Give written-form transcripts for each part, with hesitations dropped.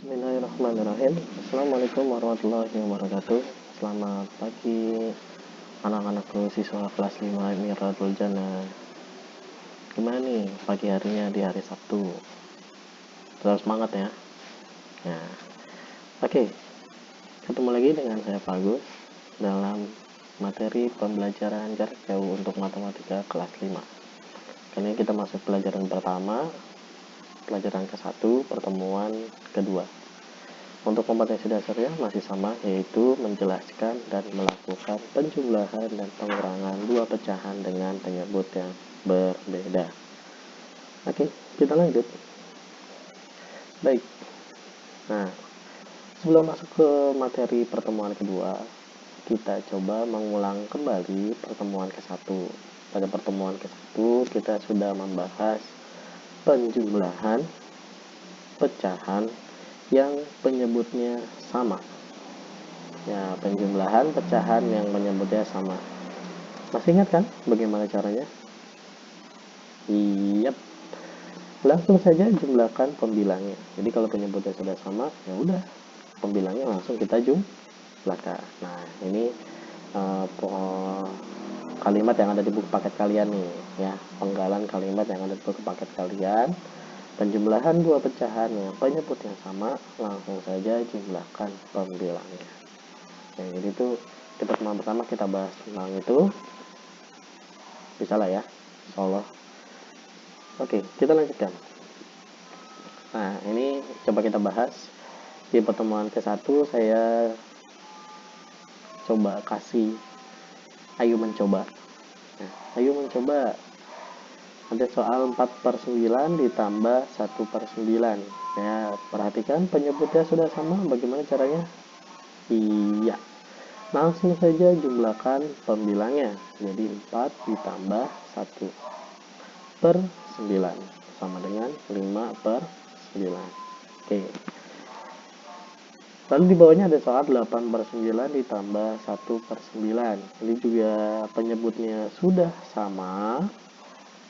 Bismillahirrahmanirrahim. Assalamualaikum warahmatullahi wabarakatuh. Selamat pagi anak-anakku siswa kelas 5 Miratul Jannah. Gimana nih pagi harinya di hari Sabtu? Tetap semangat ya. Nah, oke. Ketemu lagi dengan saya Pak Agus dalam materi pembelajaran jarak jauh untuk matematika kelas 5. Kali ini kita masuk pelajaran pertama, pelajaran ke-1, pertemuan kedua. Untuk kompetensi dasarnya masih sama, yaitu menjelaskan dan melakukan penjumlahan dan pengurangan dua pecahan dengan penyebut yang berbeda. Oke, kita lanjut. Baik. Nah, sebelum masuk ke materi pertemuan kedua, kita coba mengulang kembali pertemuan ke-1. Pada pertemuan ke-1 kita sudah membahas penjumlahan pecahan yang penyebutnya sama. Ya, penjumlahan pecahan yang penyebutnya sama. Masih ingat kan bagaimana caranya? Yap. Langsung saja jumlahkan pembilangnya. Jadi kalau penyebutnya sudah sama, ya udah, pembilangnya langsung kita jumlahkan. Nah, ini kalimat yang ada di buku paket kalian nih, ya. Penggalan kalimat yang ada di buku paket kalian. Penjumlahan dua pecahan yang penyebut yang sama, langsung saja jumlahkan pembilangnya. Ya, jadi itu di pertemuan pertama kita bahas tentang itu. Bisa lah ya, insyaallah. Oke, kita lanjutkan. Nah, ini coba kita bahas. Di pertemuan ke-1 saya coba kasih ayo mencoba. Nah, ayo mencoba. Ada soal 4/9 ditambah 1/9. Ya, perhatikan penyebutnya sudah sama, bagaimana caranya? Iya, langsung saja jumlahkan pembilangnya. Jadi 4 ditambah 1/9 sama dengan 5/9. Oke. Lalu di bawahnya ada soal 8/9 ditambah 1/9. Ini juga penyebutnya sudah sama,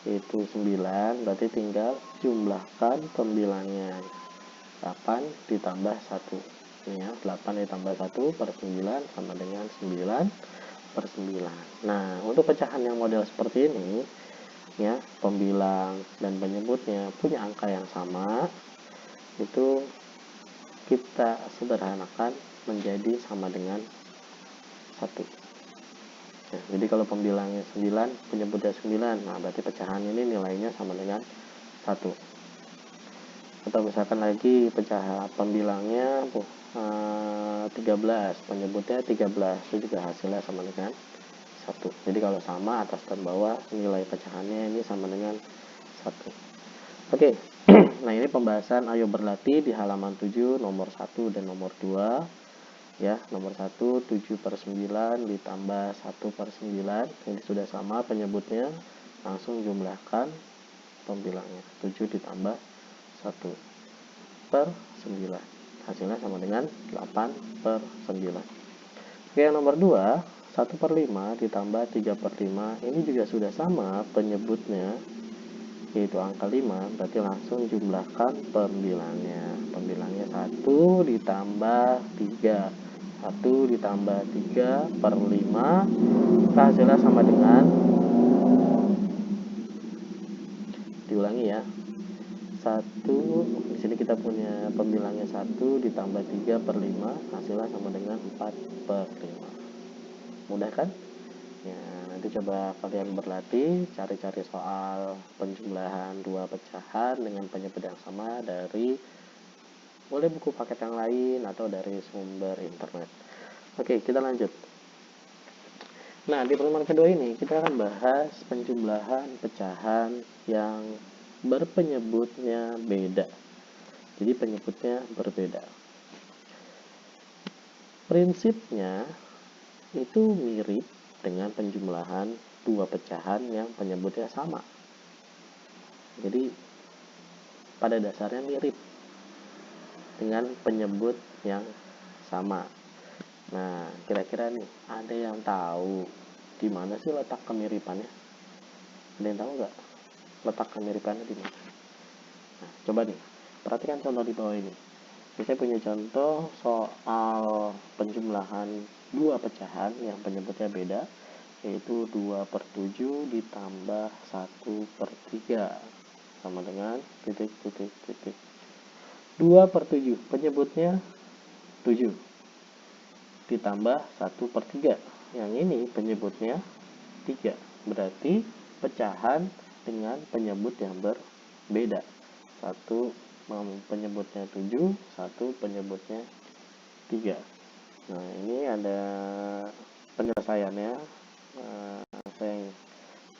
yaitu 9, berarti tinggal jumlahkan pembilangnya. 8 ditambah 1. Ini ya, 8 ditambah 1/9 sama dengan 9/9. Nah, untuk pecahan yang model seperti ini, ya, pembilang dan penyebutnya punya angka yang sama, itu kita sederhanakan menjadi sama dengan 1. Ya, jadi kalau pembilangnya 9, penyebutnya 9, nah berarti pecahan ini nilainya sama dengan 1. Atau misalkan lagi pecahan pembilangnya 13, penyebutnya 13, itu juga hasilnya sama dengan 1. Jadi kalau sama atas dan bawah, nilai pecahannya ini sama dengan 1. Oke. Nah, ini pembahasan ayo berlatih di halaman 7 nomor 1 dan nomor 2. Ya, nomor 1 7/9 ditambah 1/9. Ini sudah sama penyebutnya, langsung jumlahkan pembilangnya. 7 ditambah 1/9, hasilnya sama dengan 8/9. Oke, yang nomor 2 1/5 ditambah 3/5. Ini juga sudah sama penyebutnya, yaitu angka 5, berarti langsung jumlahkan pembilangnya. Pembilangnya 1 ditambah 3. 1 ditambah 3/5, hasilnya sama dengan, diulangi ya, 1, di sini kita punya pembilangnya 1 ditambah 3/5, hasilnya sama dengan 4/5. Mudah kan? Ya, nanti coba kalian berlatih cari-cari soal penjumlahan dua pecahan dengan penyebut yang sama dari boleh buku paket yang lain atau dari sumber internet. Oke, kita lanjut. Nah, di pertemuan kedua ini kita akan bahas penjumlahan pecahan yang berpenyebutnya beda. Jadi penyebutnya berbeda. Prinsipnya itu mirip dengan penjumlahan dua pecahan yang penyebutnya sama. Jadi pada dasarnya mirip dengan penyebut yang sama. Nah, kira-kira nih, ada yang tahu di mana sih letak kemiripannya? Ada yang tahu nggak letak kemiripannya di mana? Nah, coba nih, perhatikan contoh di bawah ini. Saya punya contoh soal penjumlahan dua pecahan yang penyebutnya beda, yaitu 2/7 ditambah 1/3 sama dengan titik titik titik. 2/7 penyebutnya 7 ditambah 1/3, yang ini penyebutnya 3, berarti pecahan dengan penyebut yang berbeda. Satu penyebutnya 7, satu penyebutnya 3. Nah, ini ada penyelesaiannya.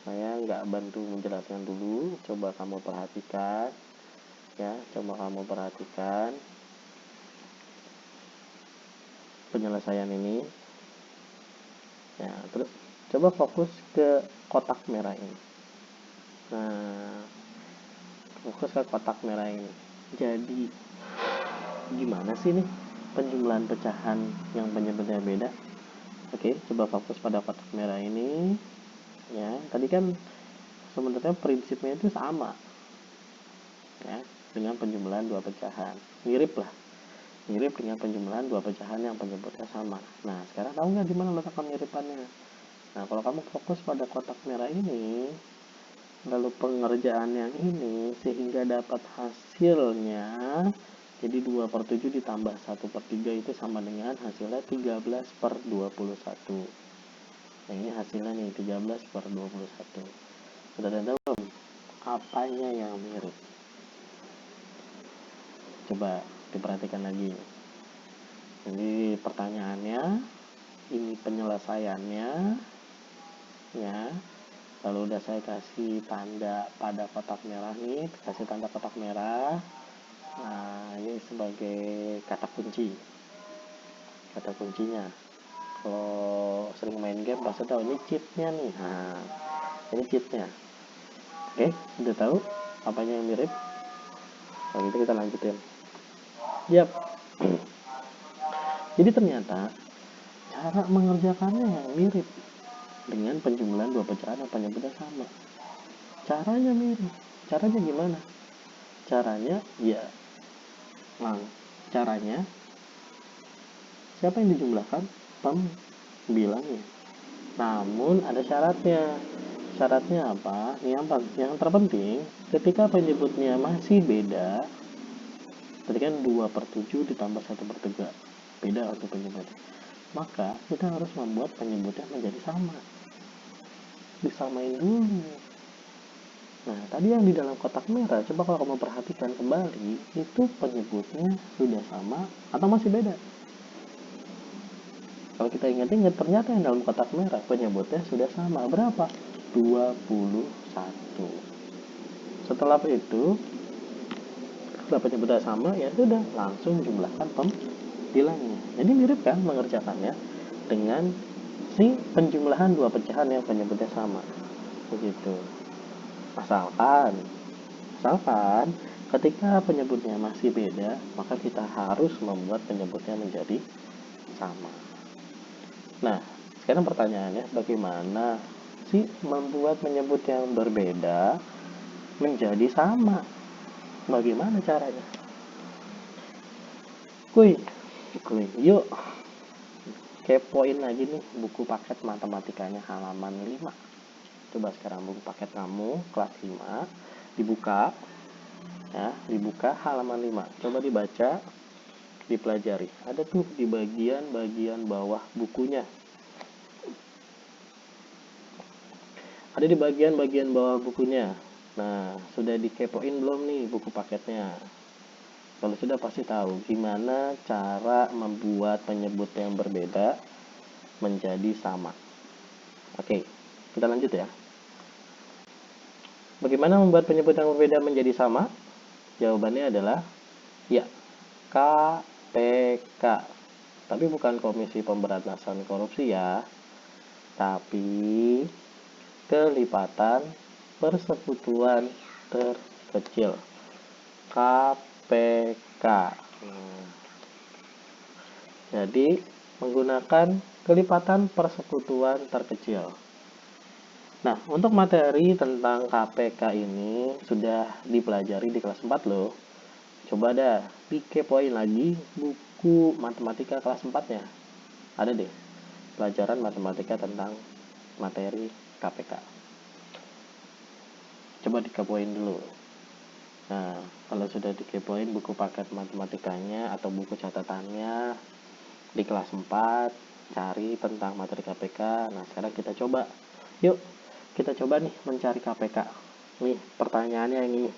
Saya nggak bantu menjelaskan dulu, coba kamu perhatikan ya, penyelesaian ini ya. Terus coba fokus ke kotak merah ini. Nah, fokus ke kotak merah ini. Jadi gimana sih nih penjumlahan pecahan yang penyebutnya beda? Oke, coba fokus pada kotak merah ini ya. Tadi kan sebenarnya prinsipnya itu sama ya, dengan penjumlahan dua pecahan, mirip dengan penjumlahan dua pecahan yang penyebutnya sama. Nah, sekarang tahu nggak di mana letak kemiripannya? Nah, kalau kamu fokus pada kotak merah ini, lalu pengerjaan yang ini, sehingga dapat hasilnya, jadi 2/7 ditambah 1/3 itu sama dengan hasilnya 13/21. Nah, ini hasilnya nih 13/21. Sudah ada belum apanya yang mirip? Coba diperhatikan lagi. Jadi pertanyaannya, ini penyelesaiannya ya. Lalu udah saya kasih tanda pada kotak merah nih, kasih tanda kotak merah. Nah, ini sebagai kata kuncinya. Kalau sering main game pasti tahu ini cheatnya nih. Nah, ini cheatnya. Oke, udah tahu apanya yang mirip? Kalau gitu kita lanjutin. Yap. Jadi ternyata cara mengerjakannya yang mirip dengan penjumlahan dua pecahan yang penyebutnya sama. Caranya mirip. Caranya gimana? Caranya ya, caranya siapa yang dijumlahkan? Pembilangnya. Namun ada syaratnya. Syaratnya apa? Yang terpenting, ketika penyebutnya masih beda, tadi kan 2/7 ditambah 1/3, beda untuk penyebutnya, maka kita harus membuat penyebutnya menjadi sama. Disamain dulu. Nah, tadi yang di dalam kotak merah, coba kalau kamu perhatikan kembali, itu penyebutnya sudah sama atau masih beda? Kalau kita ingat-ingat, ternyata yang dalam kotak merah penyebutnya sudah sama. Berapa? 21. Setelah itu, setelah penyebutnya sama, ya sudah, langsung jumlahkan pembilangnya. Jadi mirip kan mengerjakannya dengan si penjumlahan dua pecahan yang penyebutnya sama. Begitu. Asalkan ketika penyebutnya masih beda, maka kita harus membuat penyebutnya menjadi sama. Nah, sekarang pertanyaannya, bagaimana sih membuat penyebut yang berbeda menjadi sama? Bagaimana caranya? Kuy, yuk kepoin lagi nih buku paket matematikanya halaman 5. Coba sekarang buku paket kamu kelas 5 dibuka ya, dibuka halaman 5. Coba dibaca, dipelajari. Ada tuh di bagian bawah bukunya. Ada di bagian bawah bukunya. Nah, sudah dikepoin belum nih buku paketnya? Kalau sudah pasti tahu gimana cara membuat penyebut yang berbeda menjadi sama. Oke, kita lanjut ya. Bagaimana membuat penyebut yang berbeda menjadi sama? Jawabannya adalah ya, KPK. Tapi bukan Komisi Pemberantasan Korupsi ya, tapi kelipatan persekutuan terkecil, KPK. Jadi menggunakan kelipatan persekutuan terkecil. Nah, untuk materi tentang KPK ini sudah dipelajari di kelas 4 loh. Coba dah dikepoin lagi buku matematika kelas 4-nya. Ada deh pelajaran matematika tentang materi KPK. Coba dikepoin dulu. Nah, kalau sudah dikepoin buku paket matematikanya atau buku catatannya di kelas 4, cari tentang materi KPK. Nah, sekarang kita coba. Yuk, kita coba nih mencari KPK. Nih, pertanyaannya yang ini.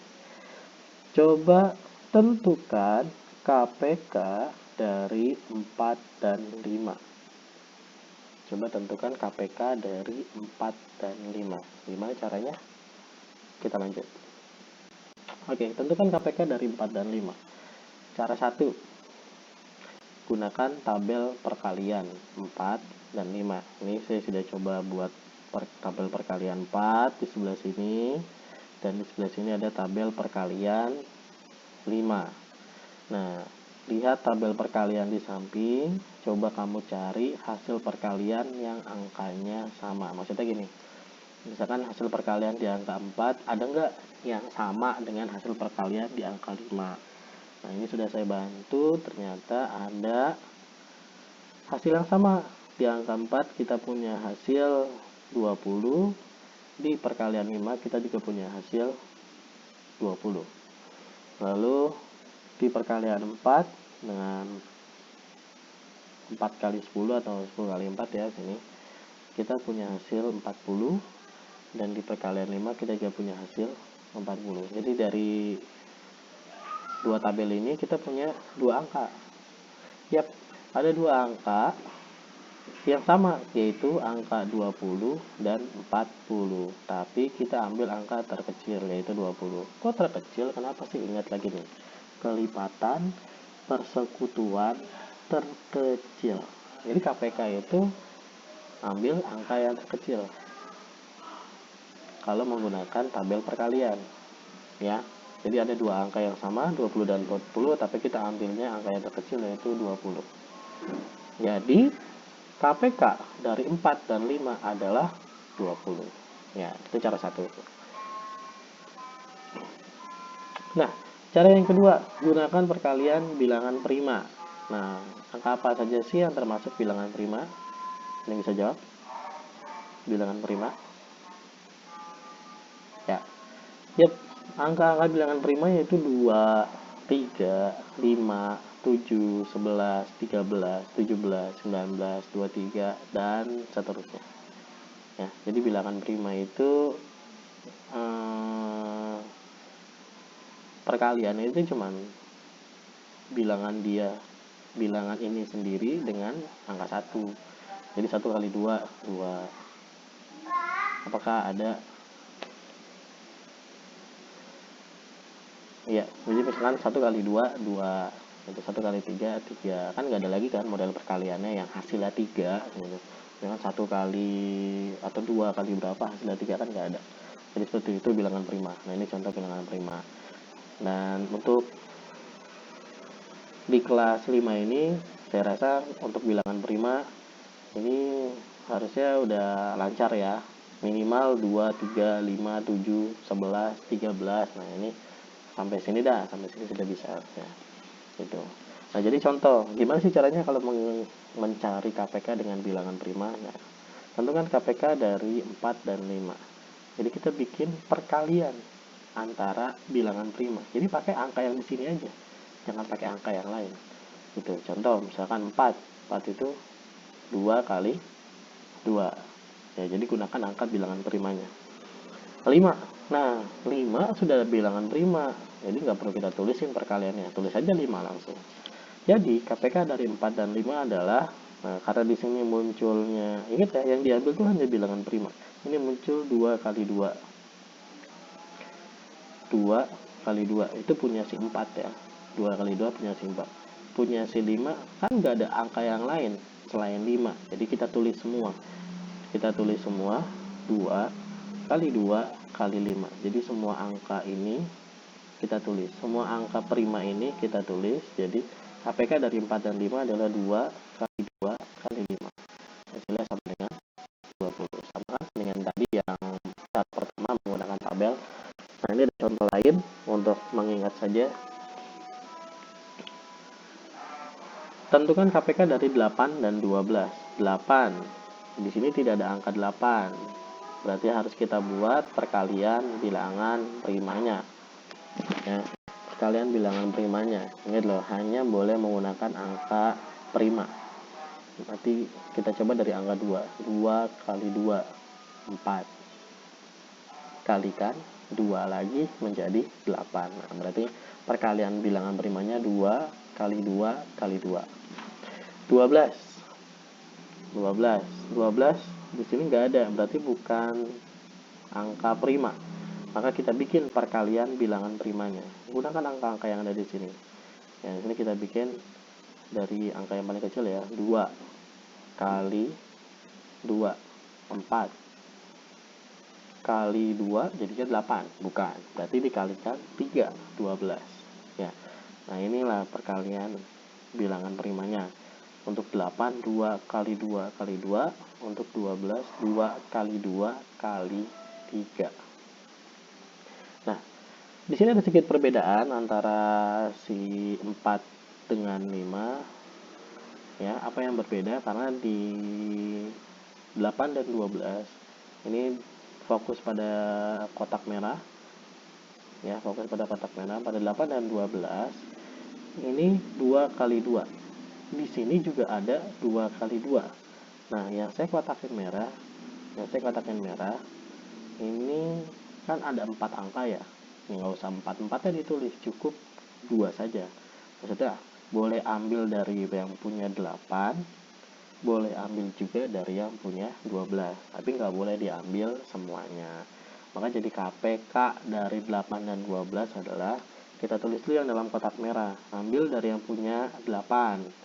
Coba tentukan KPK dari 4 dan 5. Coba tentukan KPK dari 4 dan 5. Gimana caranya? Kita lanjut. Oke, tentukan KPK dari 4 dan 5. Cara 1. Gunakan tabel perkalian 4 dan 5. Ini saya sudah coba buat tabel perkalian 4 di sebelah sini. Dan di sebelah sini ada tabel perkalian 5. Nah, lihat tabel perkalian di samping. Coba kamu cari hasil perkalian yang angkanya sama. Maksudnya gini, misalkan hasil perkalian di angka 4, ada nggak yang sama dengan hasil perkalian di angka 5? Nah, ini sudah saya bantu, ternyata ada hasil yang sama. Di angka 4 kita punya hasil 20, di perkalian 5 kita juga punya hasil 20. Lalu di perkalian 4 dengan 4 kali 10 atau 10 kali 4 ya, sini kita punya hasil 40, dan di perkalian 5 kita juga punya hasil 40. Jadi dari dua tabel ini kita punya dua angka. Yap, ada dua angka yang sama, yaitu angka 20 dan 40. Tapi kita ambil angka terkecil, yaitu 20. Kok terkecil? Kenapa sih? Ingat lagi nih. Kelipatan persekutuan terkecil. Jadi KPK itu ambil angka yang terkecil kalau menggunakan tabel perkalian, ya. Jadi ada dua angka yang sama, 20 dan 40, tapi kita ambilnya angka yang terkecil, yaitu 20. Jadi KPK dari 4 dan 5 adalah 20. Ya, itu cara satu. Nah, cara yang kedua, gunakan perkalian bilangan prima. Nah, angka apa saja sih yang termasuk bilangan prima? Yang bisa jawab? Bilangan prima? Ya. Yap, angka-angka bilangan prima yaitu 2, 3, 5, 7, 11, 13, 17, 19, 23, dan seterusnya. Ya, jadi bilangan prima itu perkalian itu cuman bilangan ini sendiri dengan angka 1. Jadi 1 kali 2, 2. Apakah ada? Iya, jadi misalkan 1 kali 2, 2. Itu 1 kali 3, 3. Kan nggak ada lagi kan model perkaliannya yang hasilnya 3 gitu. Dengan 1 kali atau 2 kali berapa hasilnya 3 kan nggak ada. Jadi seperti itu bilangan prima. Nah, ini contoh bilangan prima. Dan untuk di kelas 5 ini saya rasa untuk bilangan prima ini harusnya udah lancar ya. Minimal 2, 3, 5, 7, 11, 13. Nah, ini sampai sini sudah bisa ya. Gitu. Nah, jadi contoh, gimana sih caranya kalau mencari KPK dengan bilangan prima? Nah, tentukan KPK dari 4 dan 5. Jadi kita bikin perkalian antara bilangan prima. Jadi pakai angka yang di sini aja. Jangan pakai angka yang lain. Gitu. Contoh, misalkan 4. 4 itu 2 kali 2. Ya, jadi gunakan angka bilangan primanya. 5. Nah, 5 sudah bilangan prima. Jadi nggak perlu kita tulisin perkaliannya. Tulis aja 5 langsung. Jadi KPK dari 4 dan 5 adalah, nah, karena di sini munculnya, ingat ya, yang diambil itu hanya bilangan prima. Ini muncul 2 kali 2. 2 kali 2 itu punya si 4 ya. 2 kali 2 punya si 4. Punya si 5 kan nggak ada angka yang lain selain 5. Jadi kita tulis semua. 2 kali 2 kali 5. Jadi semua angka ini kita tulis. Semua angka prima ini kita tulis. Jadi KPK dari 4 dan 5 adalah 2 kali 2 kali 5. Hasilnya sama dengan 20. Sama dengan tadi yang cara pertama menggunakan tabel. Nah, ini ada contoh lain untuk mengingat saja. Tentukan KPK dari 8 dan 12. 8. Di sini tidak ada angka 8. Berarti harus kita buat perkalian bilangan primanya. Ya, perkalian bilangan primanya. Ingat loh, hanya boleh menggunakan angka prima. Nanti kita coba dari angka 2. 2 kali 2, 4. Kalikan 2 lagi menjadi 8. Nah, berarti perkalian bilangan primanya 2 kali 2 kali 2. 12. 12 di sini nggak ada, berarti bukan angka prima. Maka kita bikin perkalian bilangan primanya. Gunakan angka-angka yang ada di sini. Ya, di sini kita bikin dari angka yang paling kecil ya, 2 kali 2, 4 kali 2 jadinya 8, bukan. Berarti dikalikan 3, 12. Ya. Nah, inilah perkalian bilangan primanya. Untuk 8, 2 kali 2 kali 2. Untuk 12, 2 kali 2 kali 3. Nah, di sini ada sedikit perbedaan antara si 4 dengan 5. Ya, apa yang berbeda? Karena di 8 dan 12 ini fokus pada kotak merah. Ya, fokus pada kotak merah. Pada 8 dan 12 ini 2 kali 2. Di sini juga ada 2 kali 2. Nah, yang saya kotakin merah, ini kan ada 4 angka ya. Nggak usah 4-4-nya ditulis, cukup 2 saja. Maksudnya, boleh ambil dari yang punya 8, boleh ambil juga dari yang punya 12. Tapi nggak boleh diambil semuanya. Maka jadi KPK dari 8 dan 12 adalah, kita tulis dulu yang dalam kotak merah. Ambil dari yang punya 8.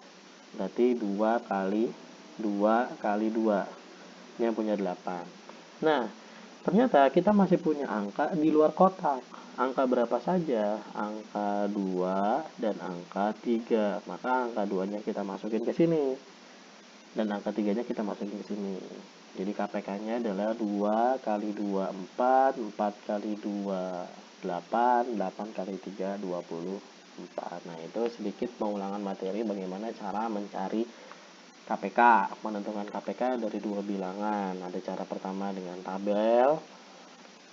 Berarti 2 kali 2 kali 2. Ini yang punya 8. Nah, ternyata kita masih punya angka di luar kotak. Angka berapa saja? Angka 2 dan angka 3. Maka angka 2-nya kita masukin ke sini. Dan angka 3-nya kita masukin ke sini. Jadi KPK-nya adalah 2 kali 2, 4. 4 kali 2, 8. 8 kali 3, 24. Nah, itu sedikit pengulangan materi bagaimana cara mencari KPK, menentukan KPK dari dua bilangan. Ada cara pertama dengan tabel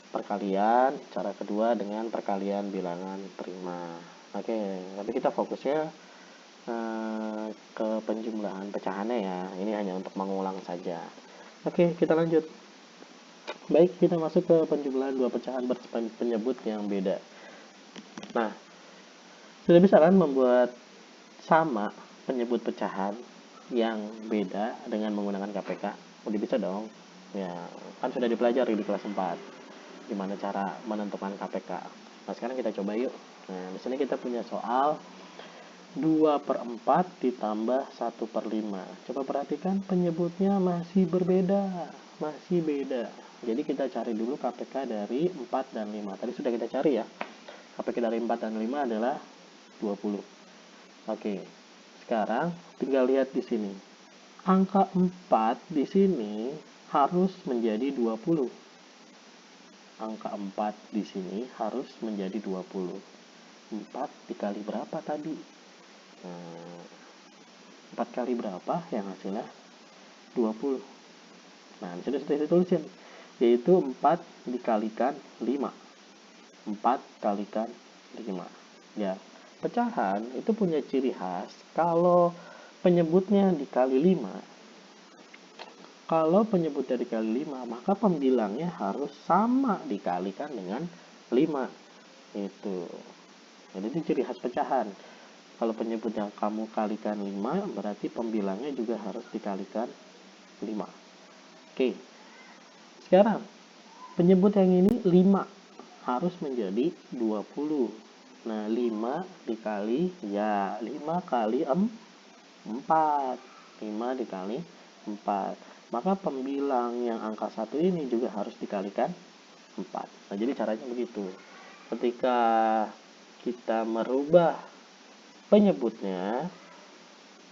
perkalian, cara kedua dengan perkalian bilangan prima. Oke, tapi kita fokusnya ke penjumlahan pecahannya ya. Ini hanya untuk mengulang saja. Oke, kita lanjut. Baik, kita masuk ke penjumlahan dua pecahan berpenyebut yang beda. Nah, sudah bisa kan membuat sama penyebut pecahan yang beda dengan menggunakan KPK? Udah bisa dong. Ya, kan sudah dipelajari di kelas 4 gimana cara menentukan KPK. Nah, sekarang kita coba yuk. Nah, di sini kita punya soal 2/4 ditambah 1/5. Coba perhatikan penyebutnya masih berbeda, masih beda. Jadi kita cari dulu KPK dari 4 dan 5. Tadi sudah kita cari ya. KPK dari 4 dan 5 adalah 20. Oke. Sekarang tinggal lihat di sini. Angka 4 di sini harus menjadi 20. Angka 4 di sini harus menjadi 20. 4 dikali berapa tadi? 4 kali berapa yang hasilnya? 20. Nah, di sini sudah ditulisin, yaitu 4 dikalikan 5. 4 kalikan 5. Ya, pecahan itu punya ciri khas kalau penyebutnya dikali 5. Kalau penyebutnya dikali 5, maka pembilangnya harus sama dikalikan dengan 5. Itu. Jadi itu ciri khas pecahan. Kalau penyebutnya kamu kalikan 5, berarti pembilangnya juga harus dikalikan 5. Oke. Sekarang penyebut yang ini 5 harus menjadi 20. Nah, 5 dikali, ya 5 kali 4. 5 dikali 4. Maka pembilang yang angka 1 ini juga harus dikalikan 4. Nah, jadi caranya begitu. Ketika kita merubah penyebutnya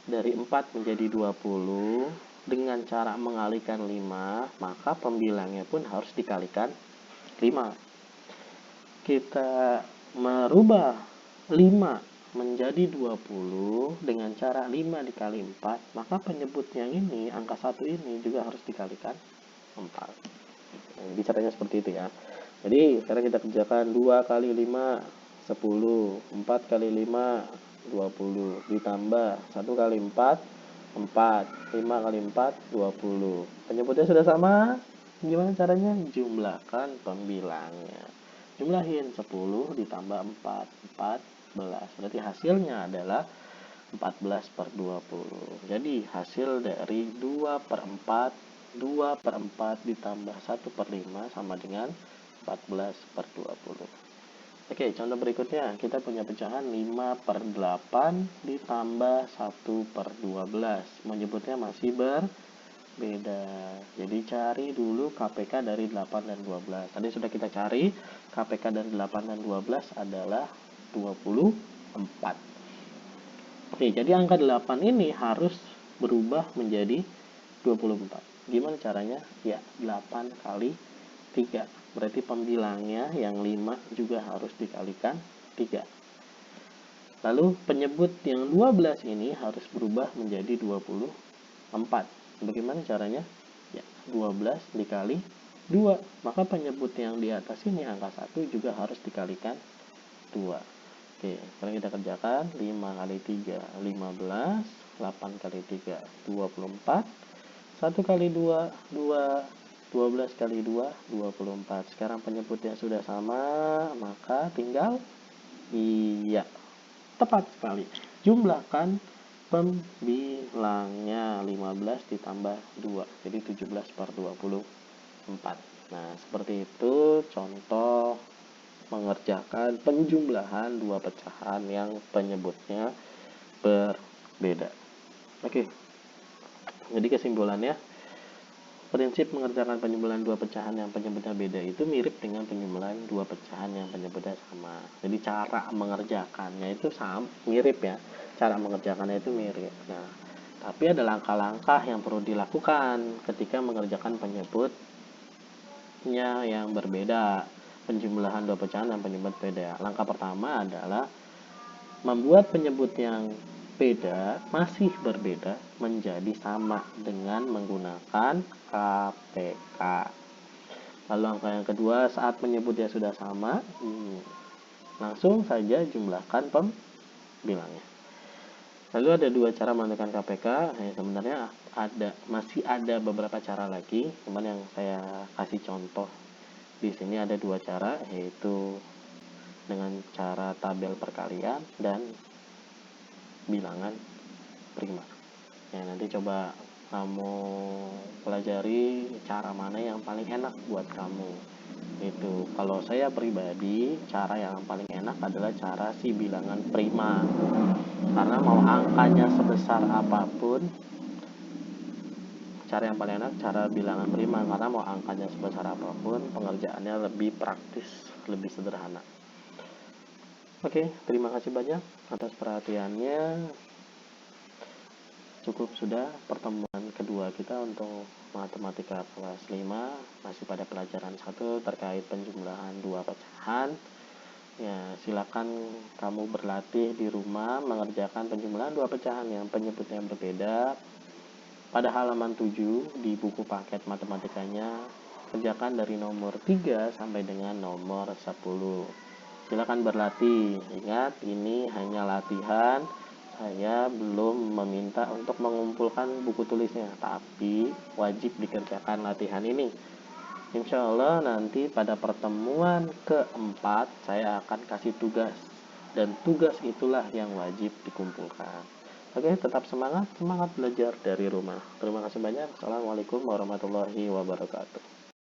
dari 4 menjadi 20 dengan cara mengalihkan 5, maka pembilangnya pun harus dikalikan 5. Kita merubah 5 menjadi 20 dengan cara 5 dikali 4, maka penyebut yang ini, angka 1 ini juga harus dikalikan 4. Jadi caranya seperti itu ya. Jadi sekarang kita kerjakan 2 kali 5 10, 4 kali 5 20, ditambah 1 kali 4 4, 5 kali 4 20. Penyebutnya sudah sama. Gimana caranya? Jumlahkan pembilangnya. Jumlahin 10 ditambah 4 14. Berarti hasilnya adalah 14 per 20. Jadi hasil dari 2 per 4, 2 per 4 ditambah 1 per 5 sama dengan 14 per 20. Oke, contoh berikutnya kita punya pecahan 5 per 8 ditambah 1 per 12. Menyebutnya masih berbeda. Jadi cari dulu KPK dari 8 dan 12. Tadi sudah kita cari, KPK dari 8 dan 12 adalah 24. Oke, jadi angka 8 ini harus berubah menjadi 24. Gimana caranya? Ya, 8 kali 3. Berarti pembilangnya yang 5 juga harus dikalikan 3. Lalu penyebut yang 12 ini harus berubah menjadi 24. Bagaimana caranya? Ya, 12 dikali 2. Maka penyebut yang di atas ini angka 1 juga harus dikalikan 2. Oke, sekarang kita kerjakan 5 kali 3 15, 8 kali 3 24, 1 kali 2 2, 12 kali 2 24. Sekarang penyebutnya sudah sama, maka tinggal tepat sekali. Jumlahkan pembilangnya 15 ditambah 2. Jadi 17 per 24. Nah, seperti itu contoh mengerjakan penjumlahan dua pecahan yang penyebutnya berbeda. Oke. Jadi kesimpulannya, prinsip mengerjakan penjumlahan dua pecahan yang penyebutnya beda itu mirip dengan penjumlahan dua pecahan yang penyebutnya sama. Jadi cara mengerjakannya itu sama, mirip ya. Cara mengerjakannya itu mirip. Nah, tapi ada langkah-langkah yang perlu dilakukan ketika mengerjakan penyebutnya yang berbeda. Penjumlahan dua pecahan yang penyebut beda. Langkah pertama adalah membuat penyebut yang beda masih berbeda menjadi sama dengan menggunakan KPK. Lalu langkah yang kedua, saat penyebutnya sudah sama, langsung saja jumlahkan pembilangnya. Lalu ada dua cara menentukan KPK. Sebenarnya masih ada beberapa cara lagi, cuman yang saya kasih contoh di sini ada dua cara, yaitu dengan cara tabel perkalian dan bilangan prima. Ya, nanti coba kamu pelajari cara mana yang paling enak buat kamu. Itu kalau saya pribadi, cara yang paling enak adalah cara si bilangan prima. Karena mau angkanya sebesar apapun, cara yang paling enak cara bilangan prima, karena mau angkanya sebesar apapun pengerjaannya lebih praktis, lebih sederhana. Oke, terima kasih banyak atas perhatiannya. Cukup sudah pertemuan kedua kita untuk matematika kelas 5, masih pada pelajaran 1 terkait penjumlahan dua pecahan. Ya, silakan kamu berlatih di rumah mengerjakan penjumlahan dua pecahan yang penyebutnya berbeda. Pada halaman 7 di buku paket matematikanya, kerjakan dari nomor 3 sampai dengan nomor 10. Silakan berlatih. Ingat, ini hanya latihan. Saya belum meminta untuk mengumpulkan buku tulisnya, tapi wajib dikerjakan latihan ini. Insya Allah nanti pada pertemuan keempat saya akan kasih tugas, dan tugas itulah yang wajib dikumpulkan. Oke, tetap semangat belajar dari rumah. Terima kasih banyak. Assalamualaikum warahmatullahi wabarakatuh.